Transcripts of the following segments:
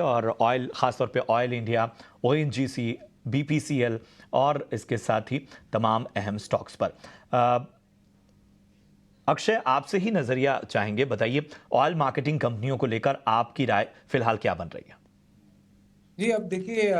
और ऑयल, खासतौर पे ऑयल इंडिया, ओएनजीसी, बीपीसीएल और इसके साथ ही तमाम अहम स्टॉक्स पर। अक्षय, आपसे ही नजरिया चाहेंगे, बताइए ऑयल मार्केटिंग कंपनियों को लेकर आपकी राय फिलहाल क्या बन रही है? जी, अब देखिए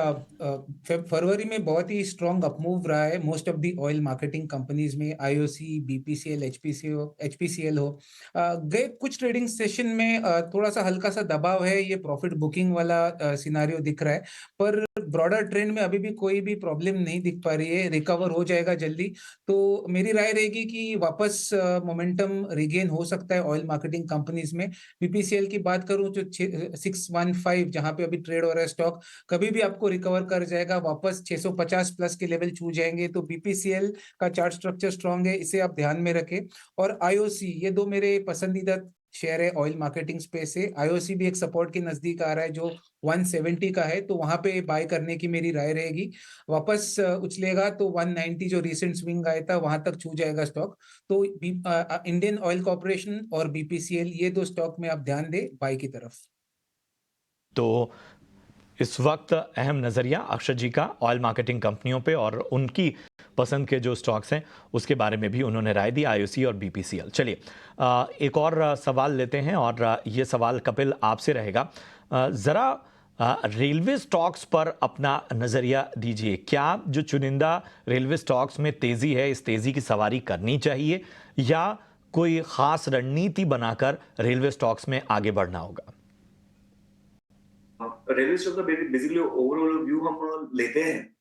फरवरी में बहुत ही स्ट्रॉन्ग अपमूव रहा है most of the oil marketing companies में, आईओसी, बीपीसीएल, एचपीसीएल हो। गए कुछ ट्रेडिंग सेशन में थोड़ा सा हल्का सा दबाव है, ये प्रॉफिट बुकिंग वाला सिनारियो दिख रहा है, पर ब्रॉडर ट्रेंड में अभी भी कोई भी प्रॉब्लम नहीं दिख पा रही है, रिकवर हो जाएगा जल्दी। तो मेरी राय रहेगी कि वापस मोमेंटम रिगेन हो सकता है ऑयल मार्केटिंग कंपनीज में। बीपीसीएल की बात करूं जो 615 जहां पे अभी ट्रेड हो रहा है स्टॉक, कभी भी आपको रिकवर कर जाएगा, वापस 650 प्लस के लेवल छू जाएंगे। तो बीपीसीएल का चार्ट स्ट्रक्चर स्ट्रांग है, इसे आप ध्यान में रखें। और आईओसी, ये दो मेरे पसंदीदा शेयर है ऑयल मार्केटिंग स्पेस से। आईओसी भी एक सपोर्ट के नजदीक आ रहा है जो 170 का है, तो वहां पे बाय करने की मेरी राय रहेगी। वापस उछलेगा तो 190 जो रिसेंट स्विंग आया था वहां तक छू जाएगा स्टॉक। तो इंडियन ऑयल कॉर्पोरेशन और बीपीसीएल, ये दो स्टॉक में आप ध्यान दें बाय की तरफ। तो इस वक्त अहम नज़रिया अक्षय जी का ऑयल मार्केटिंग कंपनियों पे और उनकी पसंद के जो स्टॉक्स हैं उसके बारे में भी उन्होंने राय दी, आईओसी और बीपीसीएल। चलिए एक और सवाल लेते हैं और ये सवाल कपिल आपसे रहेगा। ज़रा रेलवे स्टॉक्स पर अपना नज़रिया दीजिए। क्या जो चुनिंदा रेलवे स्टॉक्स में तेज़ी है, इस तेज़ी की सवारी करनी चाहिए या कोई ख़ास रणनीति बनाकर रेलवे स्टॉक्स में आगे बढ़ना होगा? रेलवे स्टेशन का बेसिकली ओवरऑल व्यू हम लेते हैं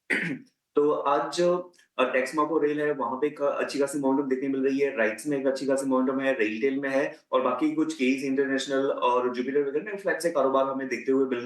तो आज जो टेक्समाको रेल है वहां पे एक अच्छी खासी मोमेंटम देखने मिल रही है, राइट्स में एक अच्छी खासी मोमेंटम है, रेलटेल में है और बाकी कुछ केस इंटरनेशनल और जुपिटर वगैरह में फ्लैट से कारोबार हमें देखते हुए मिल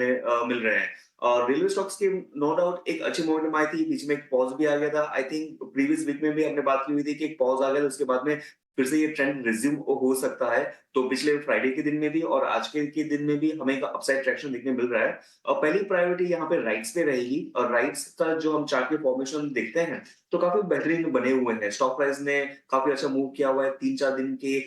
रहे हैं। और रेलवे स्टॉक्स की नो डाउट एक अच्छी मोमेंटम आई थी, बीच में एक पॉज भी आ गया था। आई थिंक प्रीवियस वीक में भी हमने बात की हुई थी कि एक पॉज आ गया था, उसके बाद में फिर से ये ट्रेंड रिज्यूम हो सकता है। तो पिछले फ्राइडे के दिन में भी और आज के दिन में भी हमें एक अपसाइड ट्रैक्शन देखने मिल रहा है। और पहली प्रायोरिटी यहाँ पे राइट्स पे रहेगी और राइट्स का जो हम चार्ट के फॉर्मेशन देखते हैं तो काफी बेहतरीन बने हुए हैं। स्टॉक प्राइस ने काफी अच्छा मूव किया हुआ है, 3-4 दिन के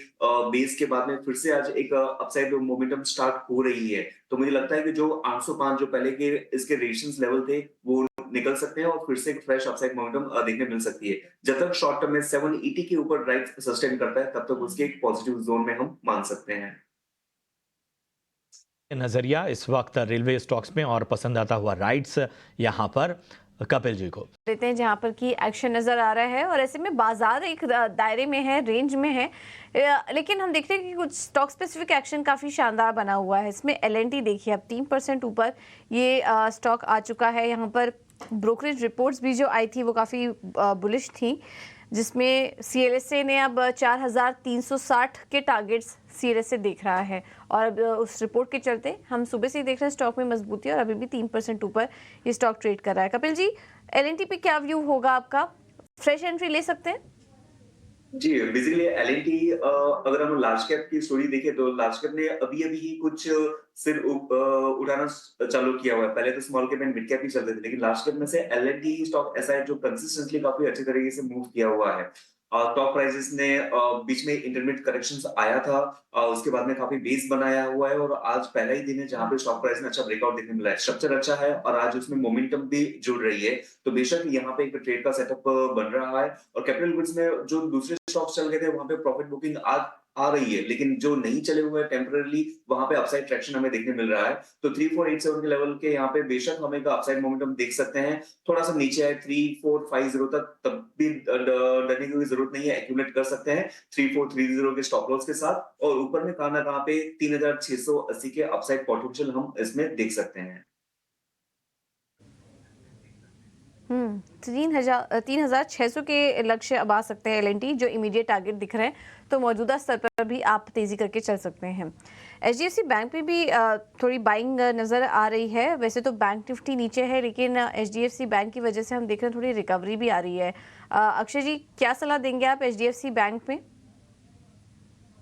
बेस के बाद में फिर से आज एक अपसाइड मोमेंटम स्टार्ट हो रही है। तो मुझे लगता है कि जो 805 जो पहले के इसके रेजिस्टेंस लेवल थे वो निकल सकते हैं और फिर से एक फ्रेश अपसाइड मोमेंटम देखने मिल सकती है। जब तक शॉर्ट टर्म में 780 के ऊपर राइट सस्टेन करता है तब तक उसके एक पॉजिटिव जोन में हम मान सकते हैं। नजरिया इस वक्त रेलवे स्टॉक्स में और पसंद आता हुआ राइट्स यहाँ पर कपिल जी को लेते हैं जहाँ पर की एक्शन नजर आ रहा है और ऐसे में बाजार एक दायरे में है, रेंज में है। लेकिन हम देखते हैं कि कुछ स्टॉक स्पेसिफिक एक्शन काफी शानदार बना हुआ है। इसमें एलएनटी देखिए अब 3% ऊपर ये स्टॉक आ चुका है। यहाँ पर ब्रोकरेज रिपोर्ट्स भी जो आई थी वो काफी बुलिश थी, जिसमें सीएलएसए ने अब 4,360 के टारगेट्स सीएलएसए देख रहा है और अब उस रिपोर्ट के चलते हम सुबह से ही देख रहे हैं स्टॉक में मजबूती और अभी भी 3% ऊपर ये स्टॉक ट्रेड कर रहा है। कपिल जी, एलएनटी पे क्या व्यू होगा आपका? फ्रेश एंट्री ले सकते हैं? जी, बेसिकली एल&टी अगर हम लार्ज कैप की स्टोरी देखें तो लार्ज कैप ने अभी-अभी ही कुछ उठाना चालू किया हुआ है। पहले तो small cap and mid cap ही चलते थे, लेकिन लार्ज कैप में से एल&टी स्टॉक ऐसा है जो कंसिस्टेंटली काफी अच्छे तरीके से मूव किया हुआ है। टॉप प्राइसेस ने बीच में इंटरमीडिएट करेक्शंस आया था, उसके बाद में काफी बेस बनाया हुआ है और आज पहला ही दिन है जहां पे स्टॉक प्राइस में अच्छा ब्रेकआउट देखने मिला है। स्ट्रक्चर अच्छा है और आज उसमें मोमेंटम भी जुड़ रही है, तो बेशक यहाँ पे एक ट्रेड का सेटअप बन रहा है। और कैपिटल गुड्स में जो दूसरे स्टॉक्स चल गए थे वहां पे प्रॉफिट बुकिंग आ रही है, लेकिन जो नहीं चले हुए हैं टेम्पररी वहां पे अपसाइड ट्रैक्शन हमें देखने मिल रहा है। तो 3487 के लेवल के यहाँ पे बेशक हमें का अपसाइड मोमेंटम देख सकते हैं। थोड़ा सा नीचे है 3450 तक, तब भी डरने की जरूरत नहीं है, एक्यूमुलेट कर सकते हैं 3430 के स्टॉप लॉस के साथ। और ऊपर में कहां ना कहां पे 3680 के अपसाइड पोटेंशियल हम इसमें देख सकते हैं। 3,600 के लक्ष्य अब आ सकते हैं एलएनटी, जो इमीडिएट टारगेट दिख रहे हैं, तो मौजूदा स्तर पर भी आप तेजी करके चल सकते हैं। एचडीएफसी बैंक में भी थोड़ी बाइंग नजर आ रही है। वैसे तो बैंक निफ्टी नीचे है, लेकिन एचडीएफसी बैंक की वजह से हम देख रहे हैं थोड़ी रिकवरी भी आ रही है। अक्षय जी, क्या सलाह देंगे आप एचडीएफसी बैंक में?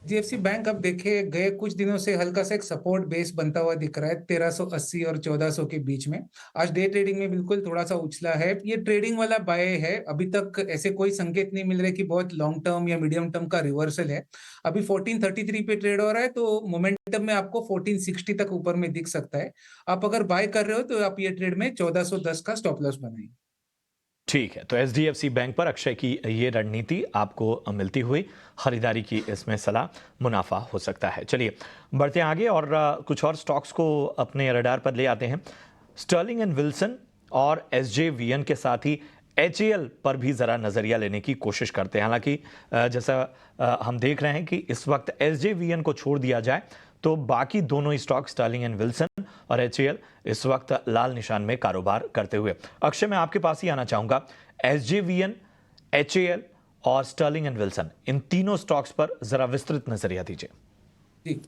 एचडीएफसी बैंक अब देखिए गए कुछ दिनों से हल्का सा एक सपोर्ट बेस बनता हुआ दिख रहा है 1380 और 1400 के बीच में। आज डे ट्रेडिंग में बिल्कुल थोड़ा सा उछला है, ये ट्रेडिंग वाला बाय है। अभी तक ऐसे कोई संकेत नहीं मिल रहे कि बहुत लॉन्ग टर्म या मीडियम टर्म का रिवर्सल है। अभी 1433 पे ट्रेड हो रहा है, तो मोमेंटम में आपको 1460 तक ऊपर में दिख सकता है। आप अगर बाय कर रहे हो तो आप ये ट्रेड में 1410 का स्टॉप लॉस बनाइए। ठीक है, तो एचडीएफसी बैंक पर अक्षय की ये रणनीति आपको मिलती हुई खरीदारी की इसमें सलाह, मुनाफा हो सकता है। चलिए बढ़ते हैं आगे और कुछ और स्टॉक्स को अपने रडार पर ले आते हैं। स्टर्लिंग एंड विल्सन और एसजेवीएन के साथ ही एचएएल पर भी ज़रा नज़रिया लेने की कोशिश करते हैं। हालांकि जैसा हम देख रहे हैं कि इस वक्त एसजेवीएन को छोड़ दिया जाए तो बाकी दोनों ही स्टॉक स्टर्लिंग एंड विल्सन और एचएएल इस वक्त लाल निशान में कारोबार करते हुए। अक्षय, मैं आपके पास ही आना चाहूंगा। एसजेवीएन, एचएएल और स्टर्लिंग एंड विल्सन, इन तीनों स्टॉक्स पर जरा विस्तृत नजरिया दीजिए। जी,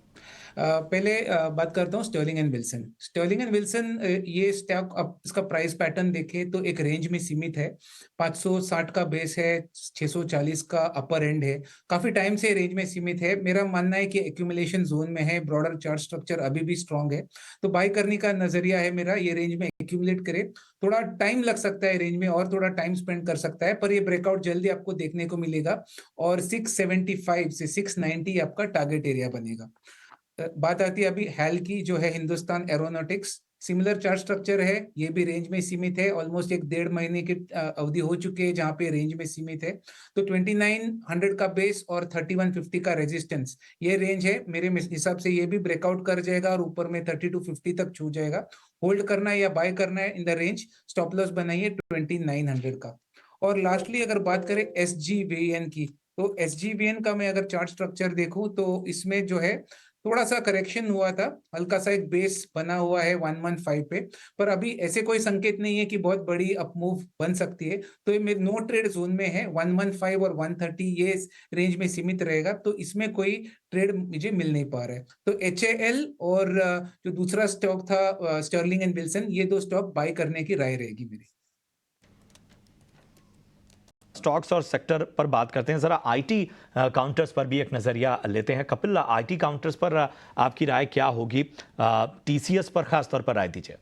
पहले बात करता हूँ Sterling and Wilson. Sterling and Wilson ये स्टॉक अब इसका प्राइस पैटर्न देखें तो एक रेंज में सीमित है। 560 का बेस है, 640 का अपर एंड है। काफी टाइम से रेंज में सीमित है। मेरा मानना है कि एक्यूमुलेशन जोन में है, ब्रॉडर चार्ट स्ट्रक्चर अभी भी स्ट्रांग है, तो बाय करने का नजरिया है मेरा, ये रेंज में एक्यूमुलेट करे। थोड़ा टाइम लग सकता है रेंज में, और थोड़ा टाइम स्पेंड कर सकता है, पर ये ब्रेकआउट जल्दी आपको देखने को मिलेगा और 675 से 690 आपका टारगेट एरिया बनेगा। बात आती है अभी हाल की, जो है Hindustan aeronautics. Similar chart structure है, ये भी रेंज में सीमित है। ऑलमोस्ट एक 1.5 महीने की अवधि हो चुकी है जहां पे रेंज में सीमित है। तो 2900 का बेस और 3150 का रेजिस्टेंस, ये रेंज है। मेरे हिसाब से ये भी ब्रेकआउट कर जाएगा और ऊपर में 3250 तक छू जाएगा। होल्ड करना है या बाय करना है in the range, stop loss बनाइए 2900 का। और लास्टली अगर बात करें एसजीवीएन की, तो एसजीवीएन का मैं अगर चार्ट स्ट्रक्चर देखूं तो इसमें जो है थोड़ा सा करेक्शन हुआ था, हल्का सा एक बेस बना हुआ है 115 पे, पर अभी ऐसे कोई संकेत नहीं है कि बहुत बड़ी अपमूव बन सकती है। तो ये मेरे नो ट्रेड जोन में है, 115 और 130 ये रेंज में सीमित रहेगा, तो इसमें कोई ट्रेड मुझे मिल नहीं पा रहा है। तो एचएएल और जो दूसरा स्टॉक था स्टर्लिंग एंड विल्सन, ये दो स्टॉक बाय करने की राय रहेगी मेरी। स्टॉक्स और सेक्टर पर बात करते हैं, जरा आईटी काउंटर्स पर भी एक नजरिया लेते हैं। कपिल, आईटी काउंटर्स पर आपकी राय क्या होगी? टीसीएस पर खास तौर पर राय दीजिए।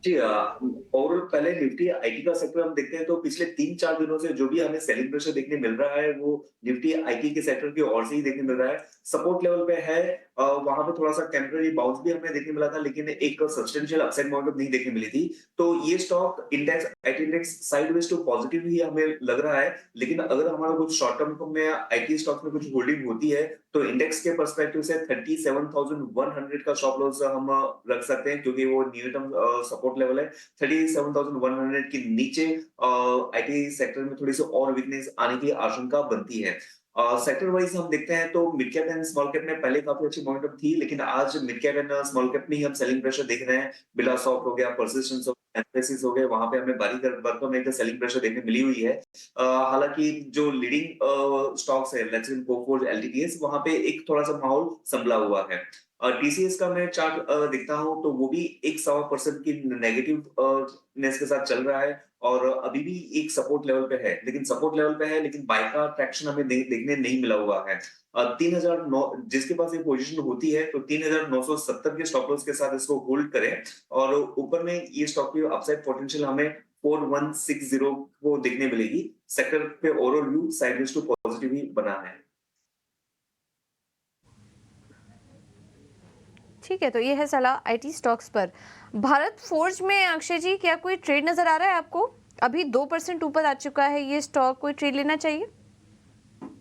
जी, ओवरऑल पहले निफ्टी आईटी का सेक्टर हम देखते हैं तो पिछले 3-4 दिनों से जो भी हमें सेलिंग प्रेशर देखने मिल रहा है वो निफ्टी आईटी के सेक्टर की ओर से ही देखने मिल रहा है। सपोर्ट लेवल पे है, वहां पे थोड़ा सा टेम्पररी बाउंस भी हमें देखने मिला था, लेकिन एक सब्सटेंशियल अपसाइड मोमेंटम नहीं देखने मिली थी। तो ये stock index IT index sideways to positive ही हमें लग रहा है। लेकिन अगर हमारा कुछ शॉर्ट टर्म में आईटी स्टॉक में कुछ होल्डिंग होती है तो इंडेक्स के पर्सपेक्टिव से 37,100 का स्टॉप लॉस हम रख सकते हैं, क्योंकि वो न्यूनतम सपोर्ट लेवल है। 37,100 के नीचे आईटी सेक्टर में थोड़ी सी और वीकनेस आने की आशंका बनती है। सेक्टर वाइज हम देखते हैं तो mid cap and small cap में पहले काफी अच्छी मोमेंटम थी, लेकिन आज mid cap and small cap में ही हम सेलिंग प्रेशर देख रहे हैं। बिलासॉफ्ट हो गया, परसिस्टेंस हो गया, एम्फेसिस हो गया, वहां पे हमें बारी बर्तों में सेलिंग प्रेशर देखने मिली हुई है। हालांकि जो लीडिंग स्टॉक्स है लेट्स कोफोर्ज, एलटीटीएस, वहां पे एक थोड़ा सा माहौल संभला हुआ है। टीसीएस का मैं चार्ट देखता हूं तो वो भी 1.25% की नेगेटिव नेस के साथ चल रहा है और अभी भी एक सपोर्ट लेवल पे है, लेकिन बाय का ट्रैक्शन हमें देखने नहीं मिला हुआ है। 3009 जिसके पास ये पोजीशन होती है तो 3970 के स्टॉप लॉस के साथ इसको होल्ड करें और ऊपर में ये स्टॉक की अपसाइड पोटेंशियल हमें 4160 को देखने मिलेगी। सेक्टर पे overall view sideways to positive ही बना है। ठीक है, तो ये है सलाह आईटी स्टॉक्स पर। भारत फोर्ज में अक्षय जी, क्या कोई ट्रेड नजर आ रहा है आपको? अभी 2% ऊपर आ चुका है ये स्टॉक, कोई ट्रेड लेना चाहिए?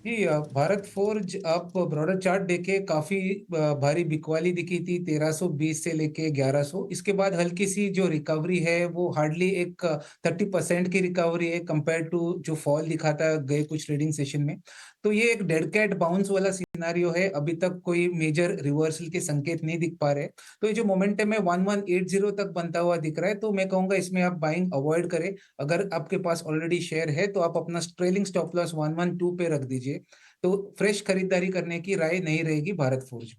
जी, भारत फोर्ज आप ब्रॉडर चार्ट देखे काफी भारी बिकवाली दिखी थी 1320 से लेके 1100। इसके बाद हल्की सी जो रिकवरी है वो हार्डली एक 30% की रिकवरी है कंपेयर टू जो फॉल दिखा था गए कुछ ट्रेडिंग सेशन में। तो ये एक डेड कैट बाउंस वाला सिनारियो है, अभी तक कोई मेजर रिवर्सल के संकेत नहीं दिख पा रहे। तो ये जो मोमेंटम है 1180 तक बनता हुआ दिख रहा है, तो मैं कहूंगा इसमें आप बाइंग अवॉइड करें। अगर आपके पास ऑलरेडी शेयर है तो आप अपना ट्रेलिंग स्टॉप लॉस 112 पे रख दीजिए, तो फ्रेश खरीदारी करने की राय नहीं रहेगी भारत फोर्ज।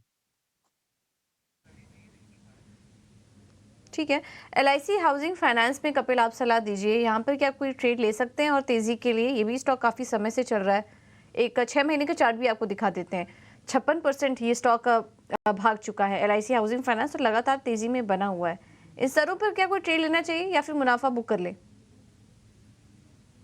ठीक है, एलआईसी हाउसिंग फाइनेंस में कपिल आप सलाह दीजिए, यहाँ पर क्या कोई ट्रेड ले सकते हैं? और तेजी के लिए ये भी स्टॉक काफी समय से चल रहा है, एक 6 महीने का चार्ट भी आपको दिखा देते हैं। 56% ये स्टॉक भाग चुका है। LIC हाउसिंग फाइनेंस लगातार तेजी में बना हुआ है। इन स्तरों पर क्या कोई ट्रेड लेना चाहिए या फिर मुनाफा बुक कर ले?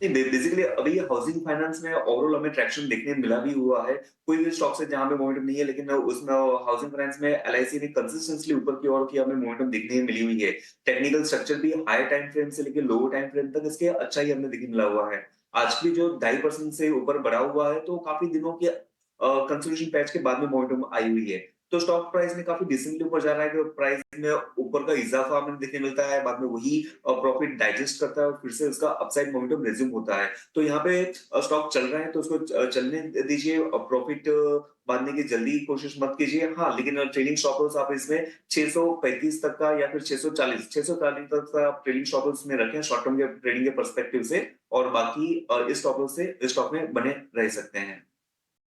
नहीं, बेसिकली अभी हाउसिंग फाइनेंस में ओवरऑल हमें ट्रैक्शन देखने मिला भी हुआ है। कोई भी स्टॉक्स है जहाँ पे मोमेंटम नहीं है, लेकिन उसमें हाउसिंग फाइनेंस में एलआईसी ने कंसिस्टेंटली ऊपर की ओर की हमें मोमेंटम देखने मिली हुई है। टेक्निकल स्ट्रक्चर भी हाई टाइम फ्रेम से लेकर लो टाइम फ्रेम तक इसके अच्छा ही हमें देखने मिला हुआ है। आज भी जो 2.5% से ऊपर बढ़ा हुआ है, तो काफी दिनों के कंसोलिडेशन पैच के बाद में मोमेंटम आई हुई है। तो स्टॉक प्राइस में काफी डिसेंटली ऊपर जा रहा है कि प्राइस में ऊपर का इजाफा हमें देखने मिलता है, बाद में वही प्रॉफिट डाइजेस्ट करता है और फिर से उसका अपसाइड मोमेंटम रिज्यूम होता है। तो यहाँ पे स्टॉक चल रहा है तो उसको चलने दीजिए और प्रॉफिट बांधने की जल्दी कोशिश मत कीजिए। हाँ, लेकिन ट्रेडिंग स्टॉप लॉस आप इसमें 635 तक का या फिर 640 तक का आप ट्रेडिंग स्टॉप लॉस में रखें शॉर्ट टर्म के ट्रेडिंग के पर्सपेक्टिव से, और बाकी इस स्टॉक लॉस से इस स्टॉक में बने रह सकते हैं।